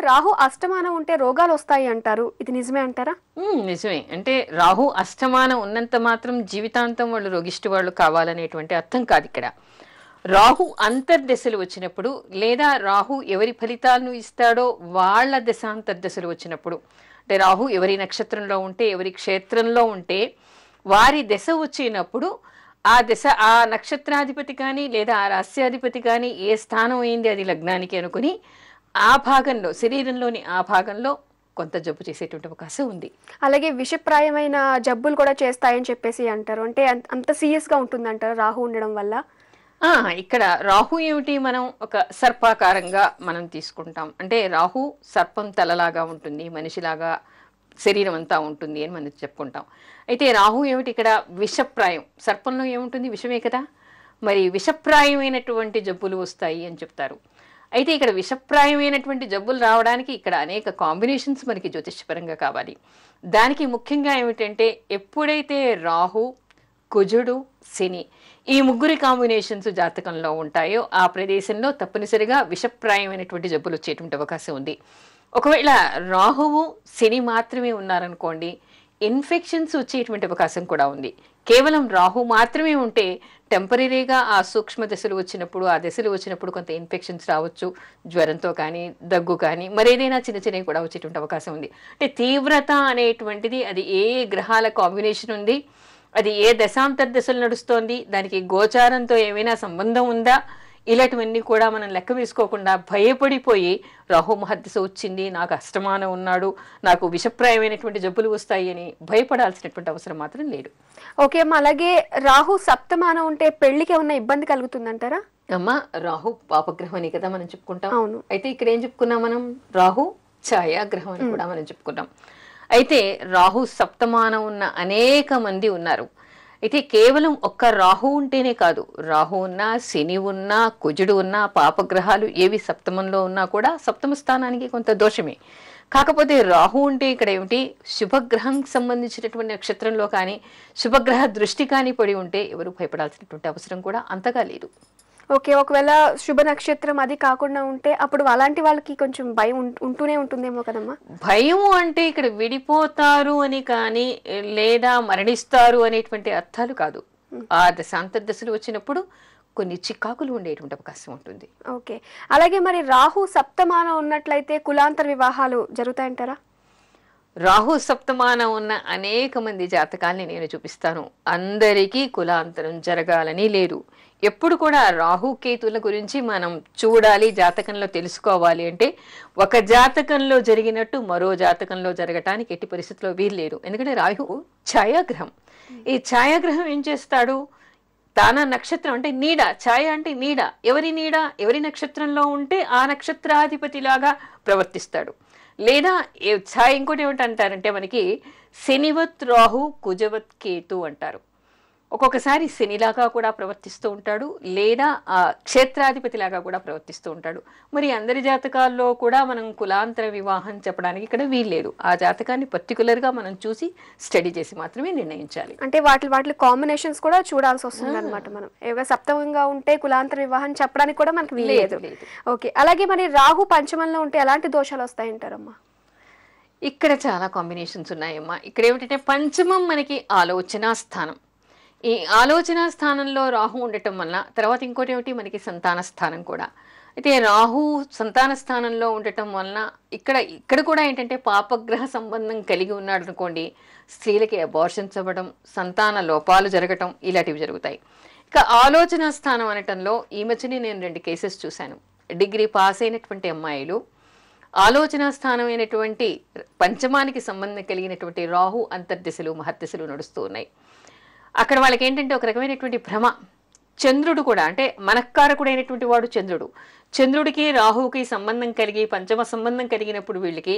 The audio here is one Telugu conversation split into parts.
రాహు అష్టమానం ఉంటే రోగాలు వస్తాయి అంటారు. ఇది నిజమే అంటారా? నిజమే. అంటే రాహు అష్టమానం ఉన్నంత మాత్రం జీవితాంతం వాళ్ళు రోగిష్టి వాళ్ళు కావాలనేటువంటి అర్థం కాదు ఇక్కడ. రాహు అంతర్దశలు వచ్చినప్పుడు లేదా రాహు ఎవరి ఫలితాలను ఇస్తాడో వాళ్ళ దశాంతర్దశలు వచ్చినప్పుడు, అంటే రాహు ఎవరి నక్షత్రంలో ఉంటే ఎవరి క్షేత్రంలో ఉంటే వారి దశ వచ్చినప్పుడు ఆ నక్షత్రాధిపతి కానీ లేదా ఆ రాస్యాధిపతి కానీ ఏ స్థానం అయింది అది లగ్నానికి అనుకుని ఆ భాగంలో శరీరంలోని ఆ భాగంలో కొంత జబ్బు చేసేటువంటి అవకాశం ఉంది. అలాగే విషప్రాయమైన జబ్బులు కూడా చేస్తాయని చెప్పేసి అంటారు. అంటే అంత సీరియస్ గా ఉంటుందంటారు రాహు ఉండడం వల్ల? ఇక్కడ రాహు ఏమిటి, మనం ఒక సర్పాకారంగా మనం తీసుకుంటాం. అంటే రాహు సర్పం తలలాగా ఉంటుంది, మనిషిలాగా శరీరం అంతా ఉంటుంది అని మనం చెప్పుకుంటాం. అయితే రాహు ఏమిటి ఇక్కడ విషప్రాయం. సర్పంలో ఏముంటుంది, విషమే కదా. మరి విషప్రాయమైనటువంటి జబ్బులు వస్తాయి అని చెప్తారు. అయితే ఇక్కడ విషప్రాయమైనటువంటి జబ్బులు రావడానికి ఇక్కడ అనేక కాంబినేషన్స్ మనకి జ్యోతిష్యపరంగా కావాలి. దానికి ముఖ్యంగా ఏమిటంటే ఎప్పుడైతే రాహు, కుజుడు, శని ఈ ముగ్గురి కాంబినేషన్స్ జాతకంలో ఉంటాయో ఆ ప్రదేశంలో తప్పనిసరిగా విషప్రాయమైనటువంటి జబ్బులు వచ్చేటువంటి అవకాశం ఉంది. ఒకవేళ రాహువు, శని మాత్రమే ఉన్నారనుకోండి, ఇన్ఫెక్షన్స్ వచ్చేటువంటి అవకాశం కూడా ఉంది. కేవలం రాహు మాత్రమే ఉంటే టెంపరీగా ఆ సూక్ష్మ దశలు వచ్చినప్పుడు, ఆ దశలు వచ్చినప్పుడు కొంత ఇన్ఫెక్షన్స్ రావచ్చు, జ్వరంతో కానీ, దగ్గు కానీ, మరేదైనా చిన్న చిన్నవి కూడా వచ్చేటువంటి అవకాశం ఉంది. అంటే తీవ్రత అనేటువంటిది అది ఏ గ్రహాల కాంబినేషన్ ఉంది, అది ఏ దశాంతర్దశలు నడుస్తోంది, దానికి గోచారంతో ఏమైనా సంబంధం ఉందా, ఇలాంటివన్నీ కూడా మనం లెక్క వేసుకోకుండా భయపడిపోయి రాహు మహర్దశ వచ్చింది, నాకు అష్టమానం ఉన్నాడు, నాకు విషప్రాయమైనటువంటి జబ్బులు వస్తాయి అని భయపడాల్సినటువంటి అవసరం మాత్రం లేదు. ఓకే అమ్మ, అలాగే రాహు సప్తమానం ఉంటే పెళ్లికి ఏమన్నా ఇబ్బంది కలుగుతుందంటారా? అమ్మ, రాహు పాపగ్రహం అని కదా మనం చెప్పుకుంటాం. అవును. అయితే ఇక్కడ ఏం చెప్పుకున్నాం మనం, రాహు ఛాయాగ్రహం అని కూడా మనం చెప్పుకున్నాం. అయితే రాహు సప్తమానం ఉన్న అనేక మంది ఉన్నారు. అయితే కేవలం ఒక్క రాహు ఉంటేనే కాదు, రాహు ఉన్నా, శని ఉన్నా, కుజుడు ఉన్నా, పాపగ్రహాలు ఏవి సప్తమంలో ఉన్నా కూడా సప్తమ స్థానానికి కొంత దోషమే. కాకపోతే రాహు ఉంటే ఇక్కడ ఏమిటి, శుభగ్రహం సంబంధించినటువంటి నక్షత్రంలో కానీ శుభగ్రహ దృష్టి కానీ పడి ఉంటే ఎవరు భయపడాల్సినటువంటి అవసరం కూడా అంతగా లేదు. ఓకే, ఒకవేళ శుభ నక్షత్రం అది కాకుండా ఉంటే అప్పుడు అలాంటి వాళ్ళకి కొంచెం భయం ఉంటూనే ఉంటుందేమో కదమ్మా? భయం అంటే ఇక్కడ విడిపోతారు అని కానీ లేదా మరణిస్తారు అనేటువంటి అర్థాలు కాదు. ఆ దశాంతర్దశలు వచ్చినప్పుడు కొన్ని చికాకులు ఉండేటువంటి అవకాశం ఉంటుంది. ఓకే, అలాగే మరి రాహు సప్తమానం ఉన్నట్లయితే కులాంతర వివాహాలు జరుగుతాయంటారా? రాహు సప్తమానం ఉన్న అనేక మంది జాతకాల్ని నేను చూపిస్తాను. అందరికీ కులాంతరం జరగాలని లేదు. ఎప్పుడు కూడా రాహుకేతుల గురించి మనం చూడాలి, జాతకంలో తెలుసుకోవాలి అంటే ఒక జాతకంలో జరిగినట్టు మరో జాతకంలో జరగటానికి ఎట్టి పరిస్థితుల్లో వీల్లేదు. ఎందుకంటే రాహు ఛాయాగ్రహం. ఈ ఛాయాగ్రహం ఏం చేస్తాడు, తాన నక్షత్రం అంటే నీడ, ఛాయ అంటే నీడ, ఎవరి నీడ ఎవరి నక్షత్రంలో ఉంటే ఆ నక్షత్రాధిపతిలాగా ప్రవర్తిస్తాడు. లేదా ఛాయ ఇంకోటి ఏమిటంటారంటే మనకి శనివత్ రాహు కుజవత్ కేతు అంటారు. ఒక్కొక్కసారి శనిలాగా కూడా ప్రవర్తిస్తూ ఉంటాడు, లేదా ఆ క్షేత్రాధిపతిలాగా కూడా ప్రవర్తిస్తూ ఉంటాడు. మరి అందరి జాతకాల్లో కూడా మనం కులాంతర వివాహం చెప్పడానికి ఇక్కడ వీల్లేదు. ఆ జాతకాన్ని పర్టికులర్గా మనం చూసి స్టడీ చేసి మాత్రమే నిర్ణయించాలి. అంటే వాటి కాంబినేషన్స్ కూడా చూడాల్సి వస్తుంది అనమాట. మనం ఏవైనా సప్తమంగా ఉంటే కులాంతర వివాహం చెప్పడానికి కూడా మనకు వీల్లేదు. ఓకే, అలాగే మరి రాహు పంచమంలో ఉంటే ఎలాంటి దోషాలు వస్తాయంటారమ్మా? ఇక్కడ చాలా కాంబినేషన్స్ ఉన్నాయమ్మా. ఇక్కడ ఏమిటంటే పంచమం మనకి ఆలోచన స్థానం. ఈ ఆలోచన స్థానంలో రాహు ఉండటం వల్ల తర్వాత ఇంకోటి ఏమిటి, మనకి సంతాన స్థానం కూడా. అయితే రాహు సంతాన స్థానంలో ఉండటం వలన ఇక్కడ కూడా ఏంటంటే పాపగ్రహ సంబంధం కలిగి ఉన్నాడు అనుకోండి, స్త్రీలకి అబార్షన్స్ అవ్వడం, సంతాన లోపాలు జరగటం ఇలాంటివి జరుగుతాయి. ఇక ఆలోచన స్థానం అనటంలో ఈ మధ్యనే నేను 2 కేసెస్ చూశాను. డిగ్రీ పాస్ అయినటువంటి అమ్మాయిలు ఆలోచన స్థానమైనటువంటి పంచమానికి సంబంధం కలిగినటువంటి రాహు అంతర్దశలు మహర్దశలు నడుస్తూ ఉన్నాయి. అక్కడ వాళ్ళకి ఏంటంటే ఒక రకమైనటువంటి భ్రమ. చంద్రుడు కూడా అంటే మనఃకారకుడైనటువంటి వాడు చంద్రుడికి రాహువుకి సంబంధం కలిగి పంచమ సంబంధం కలిగినప్పుడు వీళ్ళకి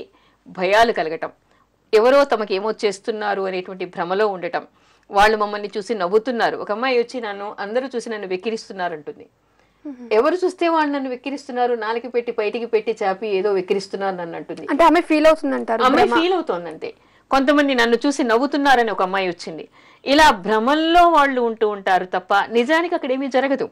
భయాలు కలగటం, ఎవరో తమకేమో చేస్తున్నారు అనేటువంటి భ్రమలో ఉండటం, వాళ్ళు మమ్మల్ని చూసి నవ్వుతున్నారు. ఒక అమ్మాయి వచ్చి అందరూ చూసి నన్ను వెక్కిరిస్తున్నారు అంటుంది. ఎవరు చూస్తే వాళ్ళు నన్ను వెక్కిరిస్తున్నారు, నాలుగు పెట్టి బయటికి పెట్టి చాపి ఏదో వెక్కిరిస్తున్నారు నన్ను అంటుంది. అంటే ఆమె ఫీల్ అవుతుందంటారు. అమ్మాయి ఫీల్ అవుతోందంతే. కొంతమంది నన్ను చూసి నవ్వుతున్నారని ఒక అమ్మాయి వచ్చింది. ఇలా భ్రమంలో వాళ్ళు ఉంటూ ఉంటారు తప్ప నిజానికి అక్కడ ఏమీ జరగదు.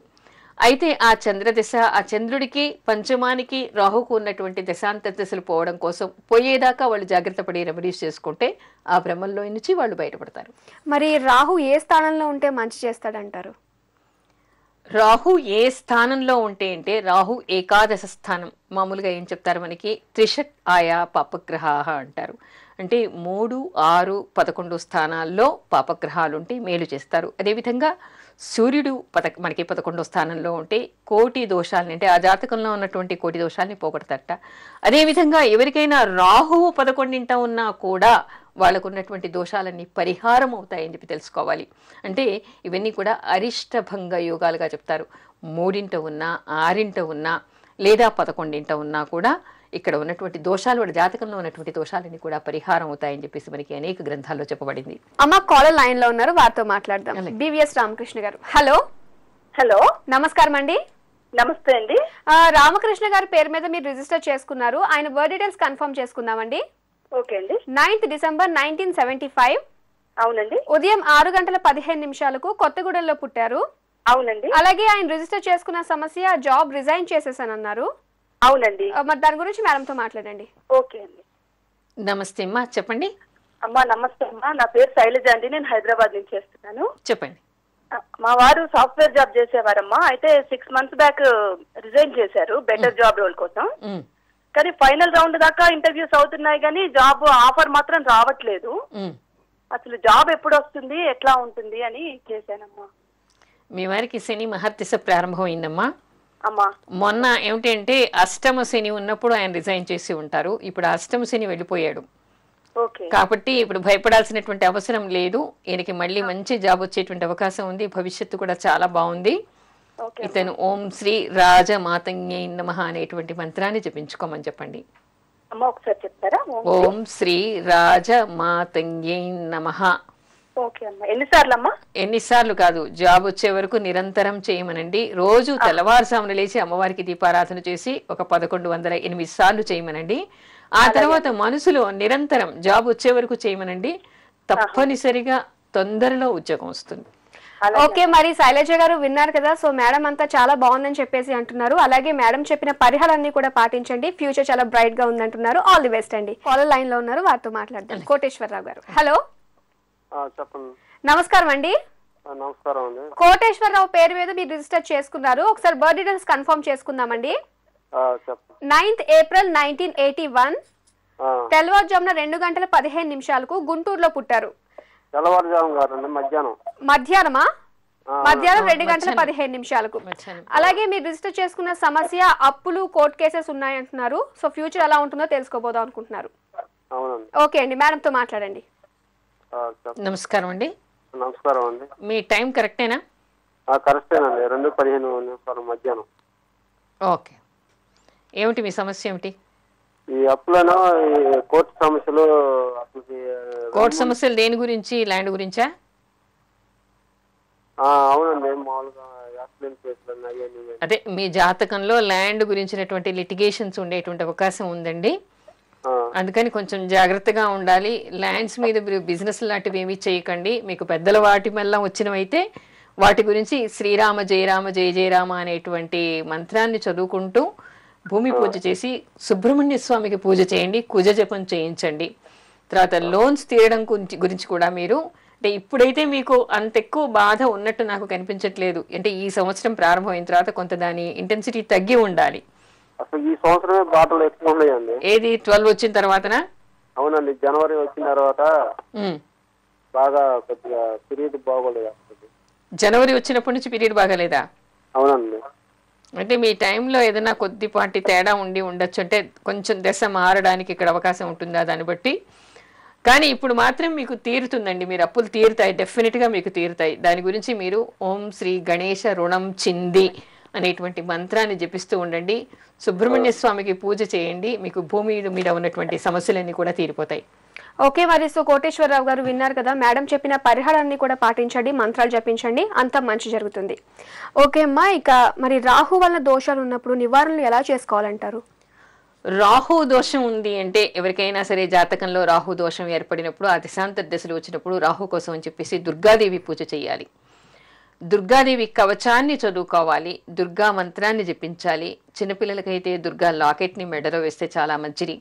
అయితే ఆ చంద్రదశ, ఆ చంద్రుడికి పంచమానికి రాహుకు ఉన్నటువంటి దశాంతర దశలు పోవడం కోసం పోయేదాకా వాళ్ళు జాగ్రత్త పడి రెమెడీస్ చేసుకుంటే ఆ భ్రమంలో నుంచి వాళ్ళు బయటపడతారు. మరి రాహు ఏ స్థానంలో ఉంటే మంచి చేస్తాడంటారు? రాహు ఏ స్థానంలో ఉంటే అంటే రాహు ఏకాదశ స్థానం. మామూలుగా ఏం చెప్తారు మనకి, త్రిషట్ ఆయా పాపగ్రహాః అంటారు. అంటే 3, 6, 11 స్థానాల్లో పాపగ్రహాలు ఉంటే మేలు చేస్తారు. అదేవిధంగా సూర్యుడు మనకి 11వ స్థానంలో ఉంటే కోటి దోషాలని, అంటే ఆ జాతకంలో ఉన్నటువంటి కోటి దోషాలని పోగొడతారట. అదేవిధంగా ఎవరికైనా రాహువు 11ంట ఉన్నా కూడా వాళ్ళకు ఉన్నటువంటి దోషాలన్నీ పరిహారం అవుతాయని చెప్పి తెలుసుకోవాలి. అంటే ఇవన్నీ కూడా అరిష్టభంగ యోగాలుగా చెప్తారు. 3ంట ఉన్నా, 6ంట ఉన్నా, లేదా 11ంట ఉన్నా కూడా ఇక్కడ ఉన్నటువంటి దోషాలు, వాడి జాతకంలో ఉన్నటువంటి దోషాలన్నీ కూడా పరిహారం అవుతాయని చెప్పేసి మనకి అనేక గ్రంథాల్లో చెప్పబడింది. అమ్మ కాలర్ లైన్ లో ఉన్నారు, వారితో మాట్లాడదాం. బివిఎస్ రామకృష్ణ గారు, హలో. హలో, నమస్కారం అండి. నమస్తే అండి. రామకృష్ణ గారి పేరు మీద మీరు రిజిస్టర్ చేసుకున్నారు. ఆయన బర్త్ డీటెయిల్స్ కన్ఫర్మ్ చేసుకుందామండి. ఓకే అండి. 9th December 1975. అవునండి. ఉదయం 6:15 కొత్తగూడెంలో పుట్టారు. అవునండి. అలాగే ఆయన రిజిస్టర్ చేసుకున్న సమస్య జాబ్ రిజైన్ చేసేసానన్నారు. అవునండి. మరి దాని గురించి మేడంతో మాట్లాడండి. ఓకే అండి. నమస్తే అమ్మా, చెప్పండి. అమ్మా నమస్తే అమ్మా, నా పేరు శైలజ అండి. నేను హైదరాబాద్ నుంచి చేస్తున్నాను. చెప్పండి. మా వారు సాఫ్ట్వేర్ జాబ్ చేసేవారమ్మా. అయితే 6 months బ్యాక్ రిజైన్ చేశారు బెటర్ జాబ్ రోల్ కోసం. కానీ ఫైనల్ రౌండ్ దాకా ఇంటర్వ్యూస్ అవుతున్నాయి, కానీ జాబ్ ఆఫర్ మాత్రం రావట్లేదు. అసలు జాబ్ ఎప్పుడు వస్తుంది, ఎట్లా ఉంటుంది అని చేశానమ్మా. మీ వారికి శని మహర్దశ ప్రారంభమైందమ్మా. అమ్మా మొన్న ఏమిటంటే అష్టమ శని ఉన్నప్పుడు ఆయన రిజైన్ చేసి ఉంటారు. ఇప్పుడు అష్టమ శని వెళ్ళిపోయాడు కాబట్టి ఇప్పుడు భయపడాల్సినటువంటి అవసరం లేదు. ఈయనకి మళ్ళీ మంచి జాబ్ వచ్చేటువంటి అవకాశం ఉంది. భవిష్యత్తు కూడా చాలా బాగుంది. ఇతను ఓం శ్రీ రాజమాతంగ్యై నమః అనేటువంటి మంత్రాన్ని జపించుకోమని చెప్పండి. ఒకసారి చెప్తారా? ఓం శ్రీ రాజమాతంగ్యై నమః. ఎన్నిసార్లు కాదు, జాబ్ వచ్చే వరకు నిరంతరం చేయమనండి. రోజు తెల్లవారుజామున లేచి అమ్మవారికి దీపారాధన చేసి ఒక 1108 సార్లు చేయమనండి. ఆ తర్వాత మనసులో నిరంతరం జాబ్ వచ్చే వరకు చేయమనండి. తప్పనిసరిగా తొందరలో ఉద్యోగం వస్తుంది. ఓకే, మరి శైలజ గారు విన్నారు కదా. సో మేడం అంతా చాలా బాగుందని చెప్పేసి అంటున్నారు. అలాగే మేడం చెప్పిన పరిహారాన్ని కూడా పాటించండి, ఫ్యూచర్ చాలా బ్రైట్ గా ఉందంటున్నారు. ఆల్ ది బెస్ట్ అండి. కాలర్ లైన్ లో ఉన్నారు, వారితో మాట్లాడదాం. కోటేశ్వరరావు గారు, హలో. చెప్పండి. నమస్కారం అండి. నమస్కారం అండి. కోటేశ్వరరావు పేరు మీద మీరు రిజిస్టర్ చేసుకున్నారు. ఒకసారి బర్త్ డీటెయిల్స్ కన్ఫర్మ్ చేసుకుందామండి. 9th April 1981 తెల్లవారుజామున 2:15 గుంటూరులో పుట్టారు. మధ్యాహ్నమా? మధ్యాహ్నం 2:15. అలాగే మీరు రిజిస్టర్ చేసుకున్న సమస్య అప్పులు, కోర్ట్ కేసెస్ ఉన్నాయంటున్నారు. సో ఫ్యూచర్ ఎలా ఉంటుందో తెలుసుకోబోదాం అనుకుంటున్నారు. ఓకే అండి, మేడంతో మాట్లాడండి. నమస్కారం అండి. నమస్కారం అండి. మీ టైం కరెక్టేనా? కరెక్టేనండి. 2:15 మధ్యాహ్నం. ఓకే, ఏమిటి మీ సమస్య? ఏమిటి? ఈ అప్పులను కోర్టు సమస్యలు. కోర్టు సమస్యలు దేని గురించి? ల్యాండ్ గురించా? అవునండి, మామూలుగా యాక్సిడెంట్ కేసులు. అదే మీ జాతకంలో ల్యాండ్ గురించినటువంటి లిటిగేషన్స్ ఉండేటువంటి అవకాశం ఉందండి. అందుకని కొంచెం జాగ్రత్తగా ఉండాలి. ల్యాండ్స్ మీద మీరు బిజినెస్ లాంటివి ఏమీ చేయకండి. మీకు పెద్దల వాటి వల్ల వచ్చినవైతే వాటి గురించి శ్రీరామ జయరామ జయ జయరామ అనేటువంటి మంత్రాన్ని చదువుకుంటూ భూమి పూజ చేసి సుబ్రహ్మణ్య స్వామికి పూజ చేయండి, కుజ జపం చేయించండి. తర్వాత లోన్స్ తీయడం గురించి కూడా మీరు, అంటే ఇప్పుడైతే మీకు అంత ఎక్కువ బాధ ఉన్నట్టు నాకు కనిపించట్లేదు. అంటే ఈ సంవత్సరం ప్రారంభమైన తర్వాత కొంత దాని ఇంటెన్సిటీ తగ్గి ఉండాలి. అసలు ఈ సంవత్సరమే బాటలు ఎక్కువ ఉన్నాయండి. ఏది 12 వచ్చిన తర్వాతనా? అవునండి, జనవరి వచ్చిన తర్వాత బాగా కొద్దిగా పీరియడ్ బాగోలేదు. జనవరి వచ్చినప్పటి నుంచి పీరియడ్ బాగాలేదా? అవునండి. అంటే మీ టైంలో ఏదైనా కొద్దిపాటి తేడా ఉండొచ్చు. అంటే కొంచెం దశ మారడానికి ఇక్కడ అవకాశం ఉంటుందా దాన్ని బట్టి. కానీ ఇప్పుడు మాత్రం మీకు తీరుతుందండి. మీరు అప్పులు తీరుతాయి, డెఫినెట్గా మీకు తీరుతాయి. దాని గురించి మీరు ఓం శ్రీ గణేశ రుణం చింది అనేటువంటి మంత్రాన్ని జపిస్తూ ఉండండి. సుబ్రహ్మణ్య స్వామికి పూజ చేయండి. మీకు భూమి మీద ఉన్నటువంటి సమస్యలన్నీ కూడా తీరిపోతాయి. ఓకే, మరి సో కోటేశ్వరరావు గారు విన్నారు కదా. మేడం చెప్పిన పరిహారాన్ని కూడా పాటించండి, మంత్రాలు జపించండి, అంతా మంచి జరుగుతుంది. ఓకే అమ్మా, ఇక మరి రాహు వల్ల దోషాలు ఉన్నప్పుడు నివారణలు ఎలా చేసుకోవాలంటారు? రాహు దోషం ఉంది అంటే ఎవరికైనా సరే జాతకంలో రాహు దోషం ఏర్పడినప్పుడు, ఆ దశాంతర దశలు వచ్చినప్పుడు రాహు కోసం అని చెప్పేసి దుర్గాదేవి పూజ చేయాలి. దుర్గాదేవి కవచాన్ని చదువుకోవాలి, దుర్గా మంత్రాన్ని జపించాలి. చిన్నపిల్లలకైతే దుర్గా లాకెట్ని మెడలో వేస్తే చాలా మంచిది.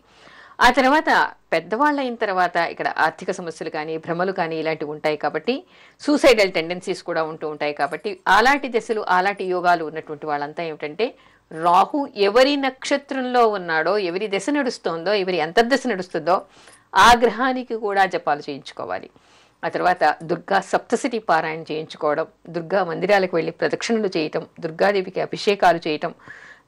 ఆ తర్వాత పెద్దవాళ్ళు అయిన తర్వాత ఇక్కడ ఆర్థిక సమస్యలు కానీ భ్రమలు కానీ ఇలాంటివి ఉంటాయి కాబట్టి, సూసైడల్ టెండెన్సీస్ కూడా ఉంటూ ఉంటాయి కాబట్టి, అలాంటి దశలు అలాంటి యోగాలు ఉన్నటువంటి వాళ్ళంతా ఏమిటంటే రాహు ఎవరి నక్షత్రంలో ఉన్నాడో, ఎవరి దశ నడుస్తోందో, ఎవరి అంతర్దశ నడుస్తుందో ఆ గ్రహానికి కూడా జపాలు చేయించుకోవాలి. ఆ తర్వాత దుర్గా సప్తశతి పారాయణ చేయించుకోవడం, దుర్గా మందిరాలకు వెళ్ళి ప్రదక్షిణలు చేయటం, దుర్గాదేవికి అభిషేకాలు చేయటం,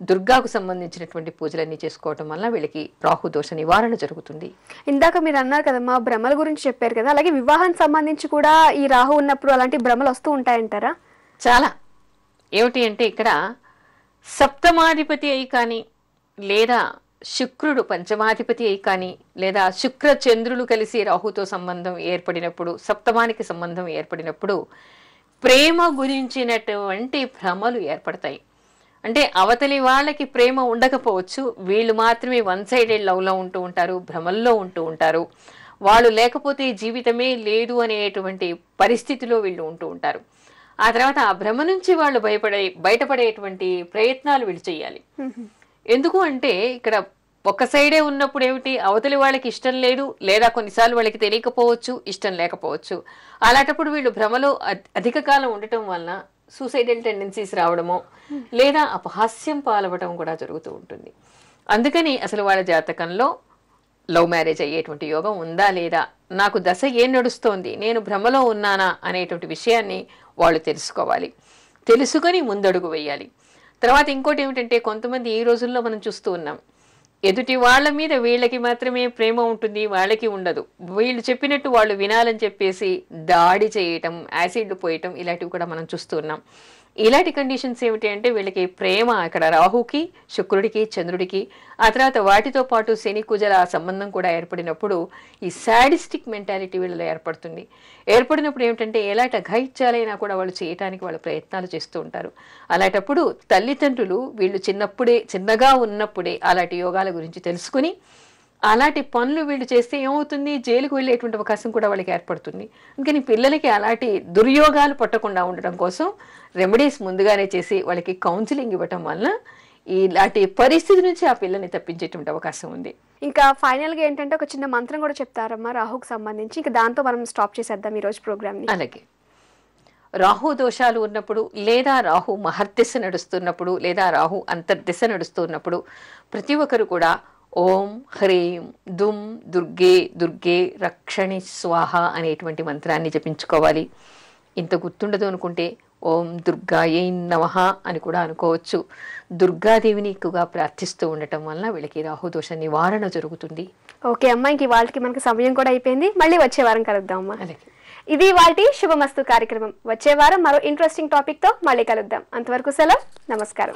దుర్గాకు సంబంధించినటువంటి పూజలన్నీ చేసుకోవటం వల్ల వీళ్ళకి రాహు దోష నివారణ జరుగుతుంది. ఇందాక మీరు అన్నారు కదమ్మా భ్రమల గురించి చెప్పారు కదా, అలాగే వివాహానికి సంబంధించి కూడా ఈ రాహు ఉన్నప్పుడు అలాంటి భ్రమలు వస్తూ ఉంటాయంటారా? చాలా. ఏమిటి అంటే ఇక్కడ సప్తమాధిపతి అయి కానీ, లేదా శుక్రుడు పంచమాధిపతి అయి కానీ, లేదా శుక్ర చంద్రులు కలిసి రాహుతో సంబంధం ఏర్పడినప్పుడు, సప్తమానికి సంబంధం ఏర్పడినప్పుడు ప్రేమ గురించినటువంటి భ్రమలు ఏర్పడతాయి. అంటే అవతలి వాళ్ళకి ప్రేమ ఉండకపోవచ్చు, వీళ్ళు మాత్రమే వన్ సైడెడ్ లవ్లో ఉంటూ ఉంటారు, భ్రమల్లో ఉంటూ ఉంటారు. వాళ్ళు లేకపోతే జీవితమే లేదు అనేటువంటి పరిస్థితిలో వీళ్ళు ఉంటూ ఉంటారు. ఆ తర్వాత ఆ భ్రమ నుంచి వాళ్ళు బయటపడేటువంటి ప్రయత్నాలు వీళ్ళు చేయాలి. ఎందుకు అంటే ఇక్కడ ఒక సైడే ఉన్నప్పుడు ఏమిటి, అవతలి వాళ్ళకి ఇష్టం లేదు, లేదా కొన్నిసార్లు వాళ్ళకి తెలియకపోవచ్చు, ఇష్టం లేకపోవచ్చు. అలాంటప్పుడు వీళ్ళు భ్రమలో అధిక కాలం ఉండటం వలన సూసైడల్ టెండెన్సీస్ రావడమో, లేదా అపహాస్యం పాలవడం కూడా జరుగుతూ ఉంటుంది. అందుకని అసలు వాళ్ళ జాతకంలో లవ్ మ్యారేజ్ అయ్యేటువంటి యోగం ఉందా లేదా, నాకు దశ ఏం నడుస్తోంది, నేను భ్రమలో ఉన్నానా అనేటువంటి విషయాన్ని వాళ్ళు తెలుసుకోవాలి. తెలుసుకొని ముందడుగు వేయాలి. తర్వాత ఇంకోటి ఏమిటంటే కొంతమంది ఈ రోజుల్లో మనం చూస్తూ ఉన్నాం, ఎదుటి వాళ్ళ మీద వీళ్ళకి మాత్రమే ప్రేమ ఉంటుంది, వాళ్ళకి ఉండదు. వీళ్ళు చెప్పినట్టు వాళ్ళు వినాలని చెప్పేసి దాడి చేయటం, యాసిడ్లు పోయటం ఇలాంటివి కూడా మనం చూస్తూ ఉన్నాం. ఇలాంటి కండిషన్స్ ఏమిటి అంటే వీళ్ళకి ప్రేమ ఇక్కడ రాహుకి, శుక్రుడికి, చంద్రుడికి, ఆ తర్వాత వాటితో పాటు శని కుజల సంబంధం కూడా ఏర్పడినప్పుడు ఈ సాడిస్టిక్ మెంటాలిటీ వీళ్ళలో ఏర్పడుతుంది. ఏర్పడినప్పుడు ఏమిటంటే ఎలాంటి అఘాయిత్యాలైనా కూడా వాళ్ళు చేయటానికి వాళ్ళు ప్రయత్నాలు చేస్తూ ఉంటారు. అలాంటప్పుడు తల్లిదండ్రులు వీళ్ళు చిన్నగా ఉన్నప్పుడే అలాంటి యోగాల గురించి తెలుసుకుని అలాంటి పనులు వీళ్ళు చేస్తే ఏమవుతుంది, జైలుకు వెళ్ళేటువంటి అవకాశం కూడా వాళ్ళకి ఏర్పడుతుంది. అందుకని పిల్లలకి అలాంటి దుర్యోగాలు పట్టకుండా ఉండటం కోసం రెమెడీస్ ముందుగానే చేసి వాళ్ళకి కౌన్సిలింగ్ ఇవ్వటం వలన ఇలాంటి పరిస్థితి నుంచి ఆ పిల్లల్ని తప్పించేటువంటి అవకాశం ఉంది. ఇంకా ఫైనల్గా ఏంటంటే ఒక చిన్న మంత్రం కూడా చెప్తారమ్మా రాహుకు సంబంధించి, ఇంకా దాంతో మనం స్టాప్ చేసేద్దాం ఈరోజు ప్రోగ్రామ్ని. అలాగే రాహు దోషాలు ఉన్నప్పుడు, లేదా రాహు మహర్దశ నడుస్తున్నప్పుడు, లేదా రాహు అంతర్దశ నడుస్తున్నప్పుడు ప్రతి ఒక్కరు కూడా ఓం హ్రీం దుమ్ దుర్గే దుర్గే రక్షణి స్వాహ అనేటువంటి మంత్రాన్ని జపించుకోవాలి. ఇంత గుర్తుండదు అనుకుంటే ఓం దుర్గాయై నమః అని కూడా అనుకోవచ్చు. దుర్గాదేవిని ఎక్కువగా ప్రార్థిస్తూ ఉండటం వలన వీళ్ళకి రాహుదోష నివారణ జరుగుతుంది. ఓకే అమ్మా, ఇంక వాళ్ళకి మనకి సమయం కూడా అయిపోయింది. మళ్ళీ వచ్చే వారం కలుద్దాం అమ్మా. అలాగే. ఇది వాటి శుభమస్తు కార్యక్రమం. వచ్చే వారం మరో ఇంట్రెస్టింగ్ టాపిక్ తో మళ్ళీ కలుద్దాం. అంతవరకు సెలవు, నమస్కారం.